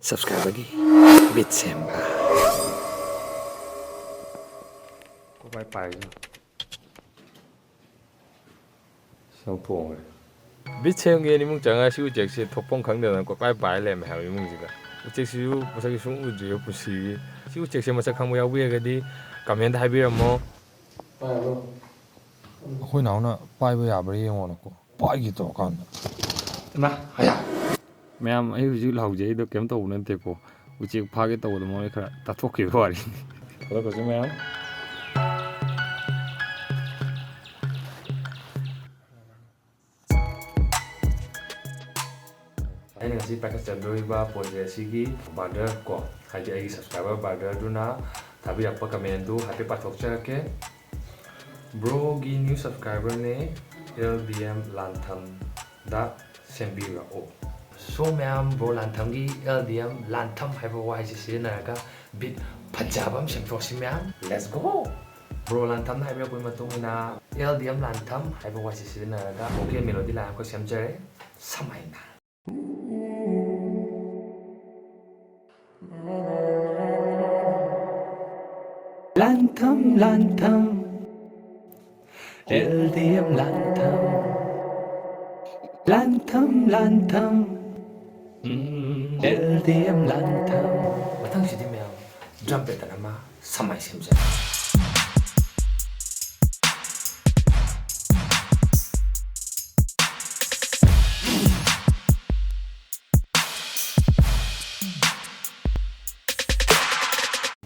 subscribe lagi bit Semba có vai phải sang tuồng rồi bit Semba ni mung chẳng ai Uchek sẽ thọc phong khẳng định có vai phải làm hào ni mung gì cả Uchek sẽ masak sung uji có gì Uchek sẽ masak khang mau cái đi comment hai bên mà khối nào nè bay bây giờ bây giờ ngon nó bay gì to con mà hay à mẹ em ấy uji lâu vậy được kiếm tàu nên thế cô Uchek phá cái tàu đó mà cái ta thọc kiểu vậy đó có gì mẹ em anh ngasi pakai Cadoi ba posisi ki border ko haji ai subscriber border tu na tapi apa comment tu happy patok ke bro gi new subscriber ne LDM lantam da sembira o so ma'am bro lantam gi LDM lantam hai ba wai si na ka bit pajabam semro si ma'am let's go bro lantam hai ba pui matung na LDM lantam hai ba wai si na ka okay melody la ko semjare samai na lantam lantam LDM lantam lantam lantam LDM lantam matang si di ma'am drum beat na ma samai semjare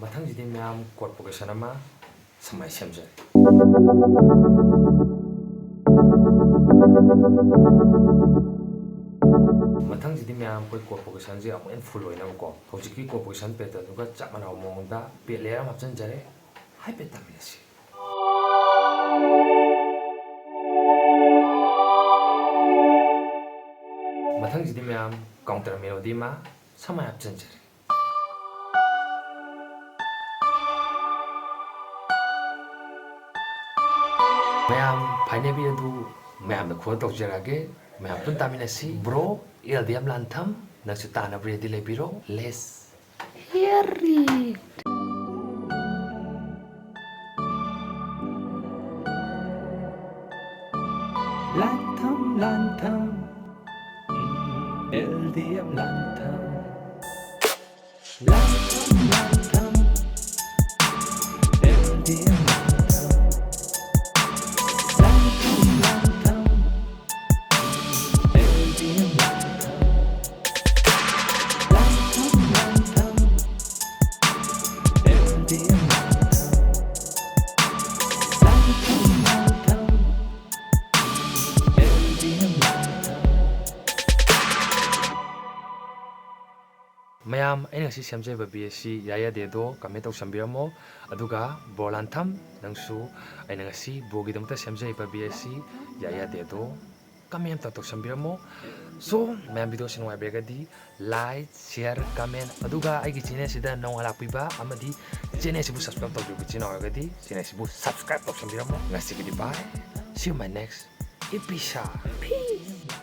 matang jadi ma'am chord progression nama samai semjare matang jadi ma'am koi chord progression je amu en full oina ko hojiki chord progression pattern duga chap mana mo da pe layer ma jan jare hai pe tamina si matang jadi ma'am counter melody ma samai ap jan jare ma'am phane bi du ma'am da kho tok jarage ma'am pun tamina si bro LDM lantam na su ta na ready le biro let's hear it lantam lantam LDM lantam lantam lantam LDM mayam aina si semjai ba BSC yaya de do kame tok sambiramo aduga bolantham nangsu aina ngasi bogi damta semjai ba BSC yaya de do kame am tok sambiramo so mayam video sin wa begadi like share comment aduga aigi channel sida nong ala piba amadi channel sibu subscribe tok du channel gadi channel sibu subscribe tok sambiramo ngasi gidi bye see you my next episode peace